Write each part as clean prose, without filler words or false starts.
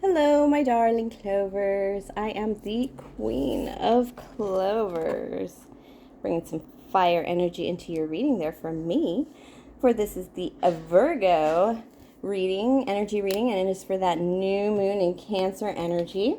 Hello, my darling Clovers. I am the Queen of Clovers. Bringing some fire energy into your reading there for me. For this is the Virgo energy reading, and it is for that new moon in Cancer energy.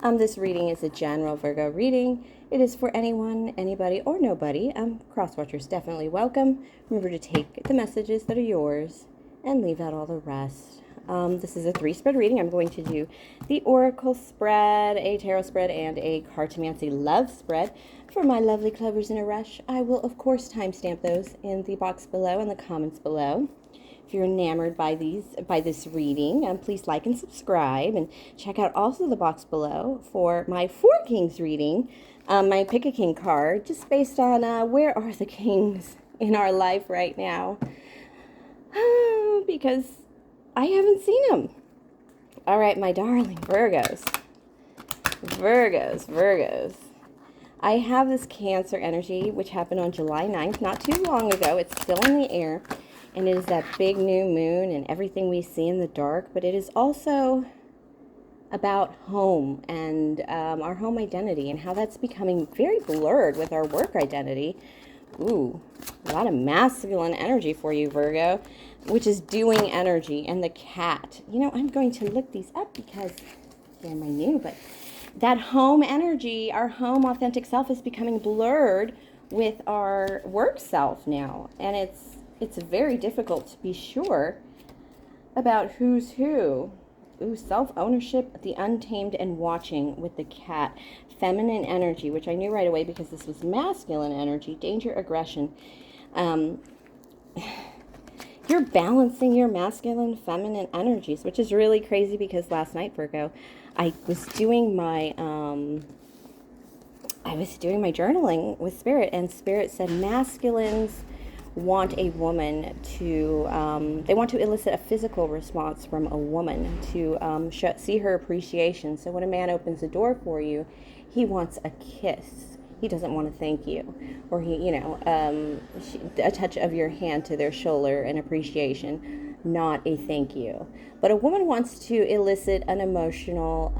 This reading is a general Virgo reading. It is for anyone, anybody, or nobody. Cross-watchers definitely welcome. Remember to take the messages that are yours and leave out all the rest. This is a 3-spread reading. I'm going to do the Oracle spread, a Tarot spread, and a CartomancyLove spread. For my lovely Clovers in a rush, I will, of course, timestamp those in the box below and the comments below. If you're enamored by this reading, please like and subscribe, and check out also the box below for my 4 Kings reading. My Pick a King card, just based on where are the kings in our life right now. Because I haven't seen them. All right, my darling Virgos. Virgos. I have this Cancer energy, which happened on July 9th, not too long ago. It's still in the air, and it is that big new moon and everything we see in the dark, but it is also about home and our home identity and how that's becoming very blurred with our work identity. Ooh, a lot of masculine energy for you, Virgo, which is doing energy, and the cat. You know, I'm going to look these up because they're my new, but that home energy, our home authentic self, is becoming blurred with our work self now, and it's very difficult to be sure about who's who. Ooh, self-ownership, the untamed, and watching with the cat. Feminine energy, which I knew right away because this was masculine energy. Danger, aggression. You're balancing your masculine, feminine energies, which is really crazy because last night, Virgo, I was doing my journaling with Spirit, and Spirit said masculines want a woman to, they want to elicit a physical response from a woman to see her appreciation. So when a man opens the door for you, he wants a kiss. He doesn't want to thank you, or a touch of your hand to their shoulder, an appreciation, not a thank you. But a woman wants to elicit an emotional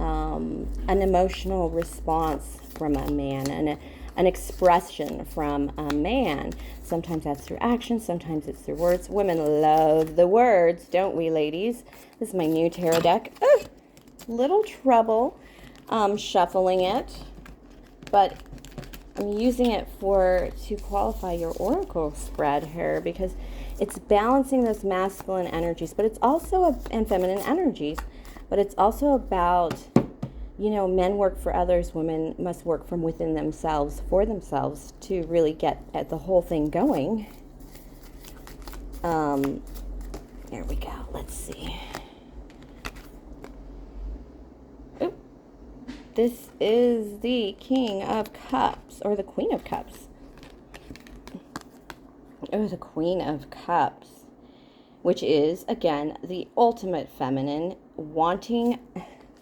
response from a man, and an expression from a man. Sometimes that's through action, sometimes it's through words. Women love the words, don't we, ladies? This is my new tarot deck. Little trouble shuffling it, but I'm using it to qualify your oracle spread here, because it's balancing those masculine energies, but it's also and feminine energies, but it's also about, you know, men work for others, women must work from within themselves for themselves to really get at the whole thing going. There we go. Let's see. Oop. This is the King of Cups, or the Queen of Cups. Oh, the Queen of Cups, which is, again, the ultimate feminine, wanting,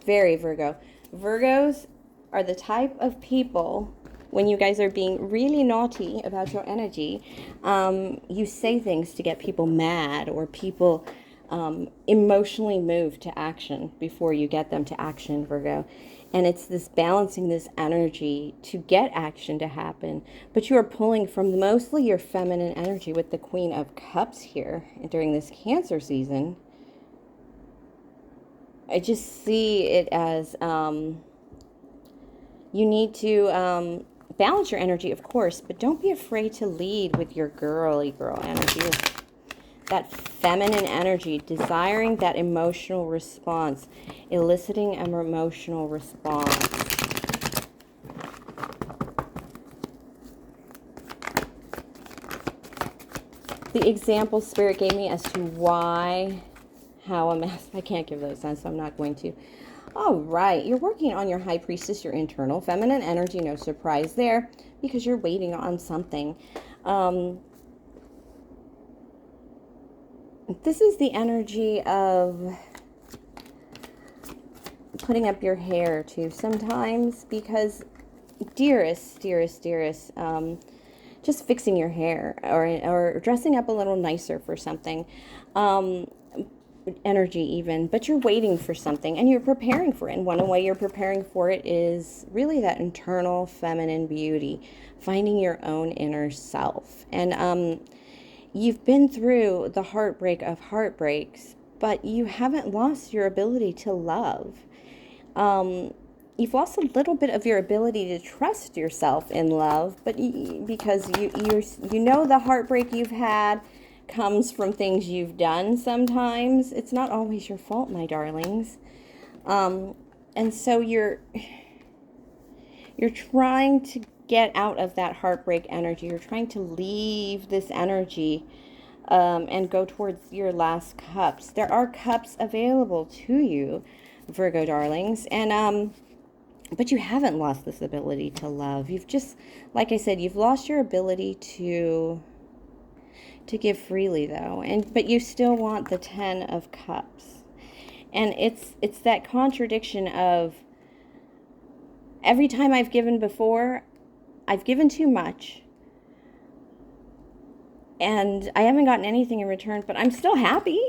very Virgo. Virgos are the type of people, when you guys are being really naughty about your energy, you say things to get people mad, or people emotionally moved to action before you get them to action, Virgo. And it's this balancing this energy to get action to happen, but you are pulling from mostly your feminine energy with the Queen of Cups here during this Cancer season. I just see it as you need to balance your energy, of course, but don't be afraid to lead with your girly girl energy. That feminine energy, desiring that emotional response, eliciting an emotional response. The example Spirit gave me as to why, how a mess, I can't give those signs, so I'm not going to. All right, you're working on your High Priestess, your internal feminine energy, no surprise there, because you're waiting on something. This is the energy of putting up your hair too sometimes, because dearest, just fixing your hair or dressing up a little nicer for something. energy even, but you're waiting for something and you're preparing for it. And one way you're preparing for it is really that internal feminine beauty, finding your own inner self. And you've been through the heartbreak of heartbreaks, but you haven't lost your ability to love. You've lost a little bit of your ability to trust yourself in love, but because you know the heartbreak you've had comes from things you've done sometimes. It's not always your fault, my darlings. And so you're trying to get out of that heartbreak energy. You're trying to leave this energy and go towards your last cups. There are cups available to you, Virgo darlings, and but you haven't lost this ability to love. You've just, like I said, you've lost your ability to give freely, though, but you still want the 10 of Cups. And it's that contradiction of, every time I've given before, I've given too much, and I haven't gotten anything in return, but I'm still happy.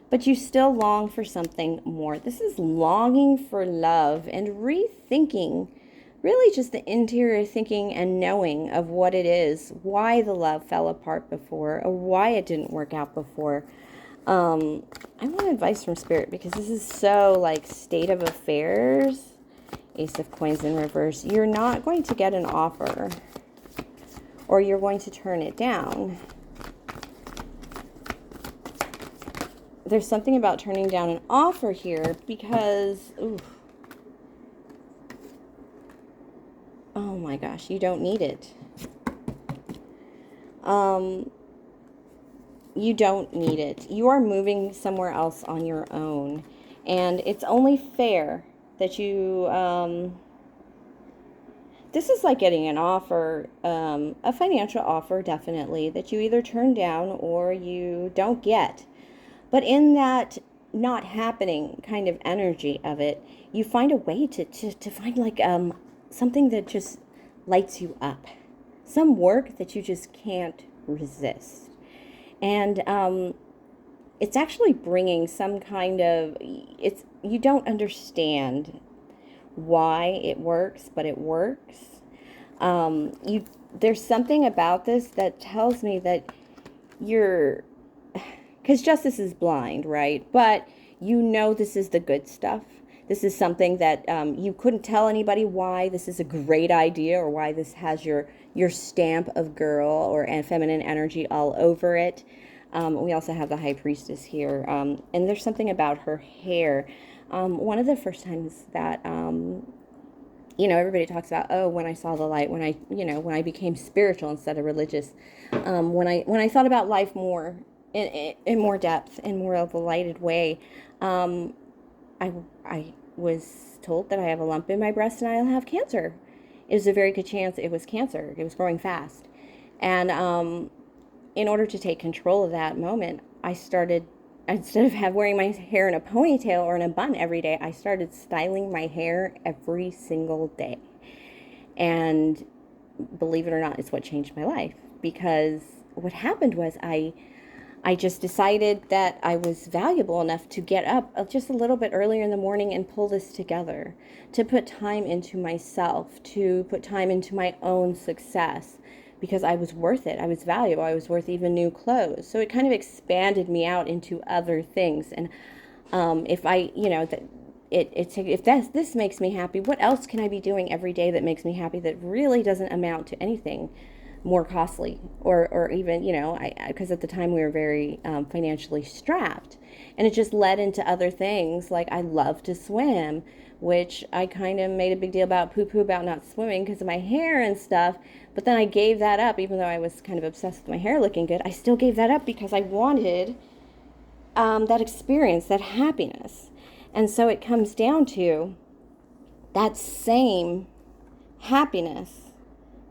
But you still long for something more. This is longing for love and rethinking, really just the interior thinking and knowing of what it is, why the love fell apart before, or why it didn't work out before. I want advice from Spirit, because this is so like state of affairs. Ace of Coins in reverse. You're not going to get an offer, or you're going to turn it down. There's something about turning down an offer here because, ooh, oh my gosh, you don't need it. You don't need it. You are moving somewhere else on your own, and it's only fair that you, this is like getting an offer, a financial offer, definitely, that you either turn down or you don't get. But in that not happening kind of energy of it, you find a way to find like something that just lights you up. Some work that you just can't resist. And it's actually bringing some kind of, you don't understand why it works, but it works. There's something about this that tells me that because justice is blind, right? But you know this is the good stuff. This is something that you couldn't tell anybody why this is a great idea, or why this has your stamp of girl or feminine energy all over it. We also have the High Priestess here. And there's something about her hair. One of the first times that, everybody talks about, oh, when I saw the light, when I became spiritual instead of religious, when I thought about life more, in more depth, in more of a lighted way, I was told that I have a lump in my breast and I'll have cancer. It was a very good chance it was cancer. It was growing fast. And in order to take control of that moment, I started, instead of wearing my hair in a ponytail or in a bun every day, I started styling my hair every single day. And believe it or not, it's what changed my life. Because what happened was I just decided that I was valuable enough to get up just a little bit earlier in the morning and pull this together, to put time into myself, to put time into my own success, because I was worth it. I was valuable. I was worth even new clothes. So it kind of expanded me out into other things. And if this makes me happy, what else can I be doing every day that makes me happy, that really doesn't amount to anything more costly, or even, because at the time we were very financially strapped, and it just led into other things. Like, I love to swim, which I kind of made a big deal about, poo-poo about not swimming because of my hair and stuff, but then I gave that up. Even though I was kind of obsessed with my hair looking good, I still gave that up because I wanted that experience, that happiness. And so it comes down to that same happiness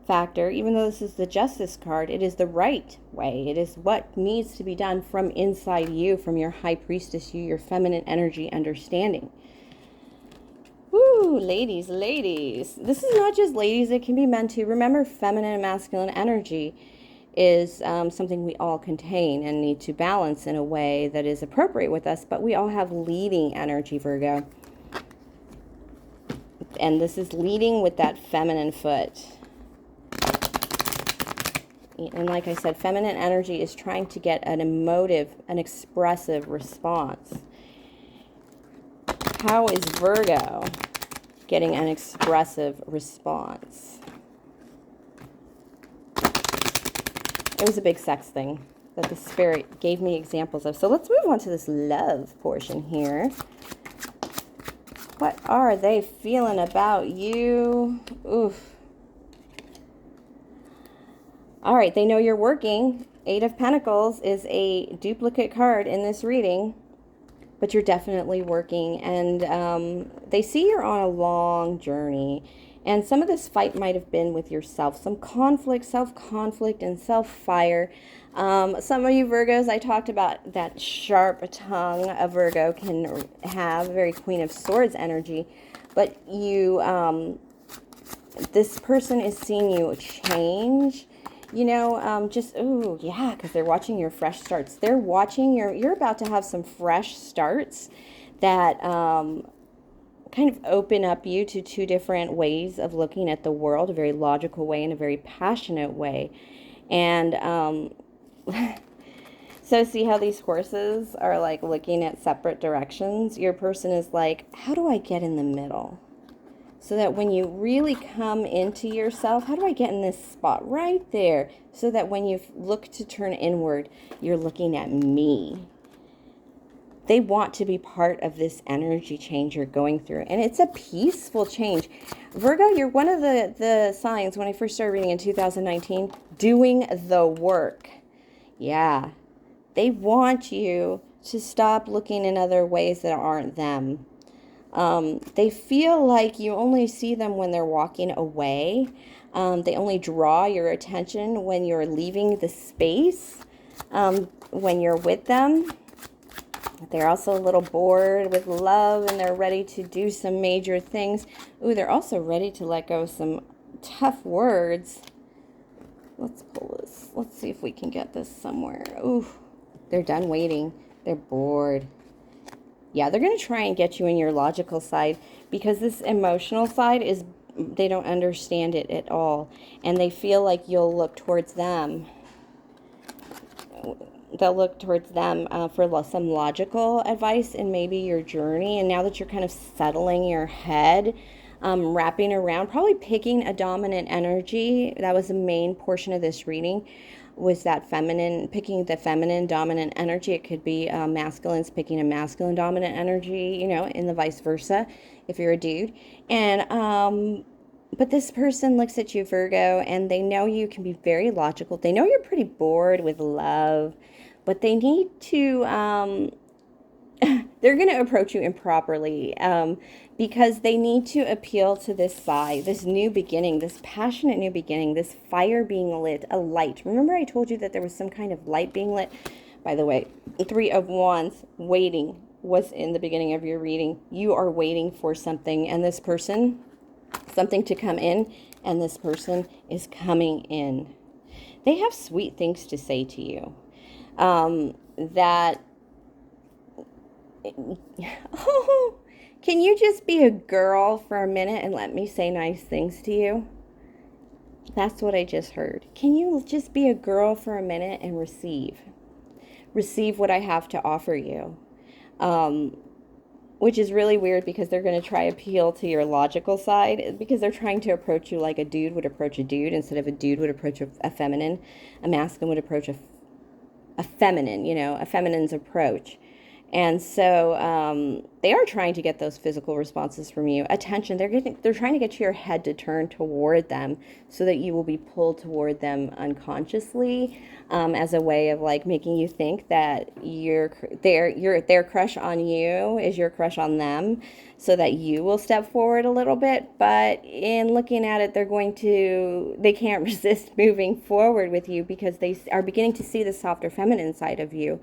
factor. Even though this is the Justice card, it is the right way. It is what needs to be done from inside you, from your High Priestess, your feminine energy understanding. Woo, ladies. This is not just ladies, it can be men too. Remember, feminine and masculine energy is something we all contain and need to balance in a way that is appropriate with us, but we all have leading energy, Virgo. And this is leading with that feminine foot. And like I said, feminine energy is trying to get an emotive, an expressive response. How is Virgo getting an expressive response? It was a big sex thing that the Spirit gave me examples of. So let's move on to this love portion here. What are they feeling about you? Oof. All right, they know you're working. 8 of Pentacles is a duplicate card in this reading, but you're definitely working, and they see you're on a long journey, and some of this fight might have been with yourself, some conflict, self-conflict, and self-fire. Some of you Virgos, I talked about that sharp tongue a Virgo can have, very Queen of Swords energy, but you, this person is seeing you change. You know, just, ooh, yeah, because they're watching your fresh starts. They're watching you're about to have some fresh starts that kind of open up you to 2 different ways of looking at the world, a very logical way and a very passionate way. And so see how these horses are like looking at separate directions? Your person is like, how do I get in the middle? So that when you really come into yourself, how do I get in this spot right there? So that when you look to turn inward, you're looking at me. They want to be part of this energy change you're going through. And it's a peaceful change. Virgo, you're one of the signs, when I first started reading in 2019, doing the work. Yeah. They want you to stop looking in other ways that aren't them. They feel like you only see them when they're walking away. They only draw your attention when you're leaving the space, when you're with them. They're also a little bored with love, and they're ready to do some major things. Ooh, they're also ready to let go of some tough words. Let's pull this. Let's see if we can get this somewhere. Ooh, they're done waiting. They're bored. Yeah, they're going to try and get you in your logical side, because this emotional side is, they don't understand it at all. And they feel like you'll look towards them. They'll look towards them for some logical advice in maybe your journey. And now that you're kind of settling your head, wrapping around, probably picking a dominant energy. That was the main portion of this reading, was that feminine, picking the feminine dominant energy. It could be masculines picking a masculine dominant energy, you know, and the vice versa if you're a dude. And but this person looks at you, Virgo, and they know you can be very logical. They know you're pretty bored with love, but they need to they're going to approach you improperly, because they need to appeal to this side, this new beginning, this passionate new beginning, this fire being lit, a light. Remember I told you that there was some kind of light being lit? By the way, 3 of Wands, waiting, was in the beginning of your reading. You are waiting for something, and this person, something to come in, and this person is coming in. They have sweet things to say to you. That oh, can you just be a girl for a minute and let me say nice things to you? That's what I just heard. Can you just be a girl for a minute and receive what I have to offer you? Which is really weird, because they're going to try appeal to your logical side, because they're trying to approach you like a dude would approach a dude, instead of a dude would approach a feminine. A masculine would approach a feminine, you know, a feminine's approach. And so they are trying to get those physical responses from you. Attention. They're trying to get your head to turn toward them, so that you will be pulled toward them unconsciously, as a way of like making you think that their crush on you is your crush on them, so that you will step forward a little bit. But in looking at it, they can't resist moving forward with you, because they are beginning to see the softer feminine side of you.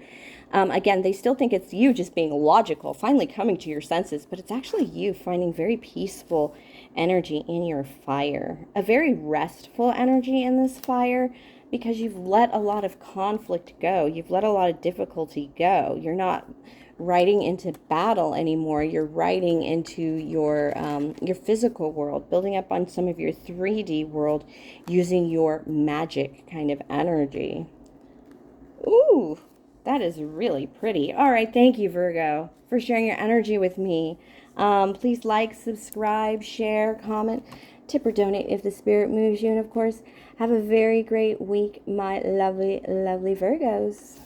Again, they still think it's you just being logical, finally coming to your senses, but it's actually you finding very peaceful energy in your fire, a very restful energy in this fire, because you've let a lot of conflict go. You've let a lot of difficulty go. You're not riding into battle anymore. You're riding into your physical world, building up on some of your 3D world using your magic kind of energy. Ooh, that is really pretty. All right, thank you, Virgo, for sharing your energy with me. Please like, subscribe, share, comment, tip or donate if the spirit moves you. And of course, have a very great week, my lovely, lovely Virgos.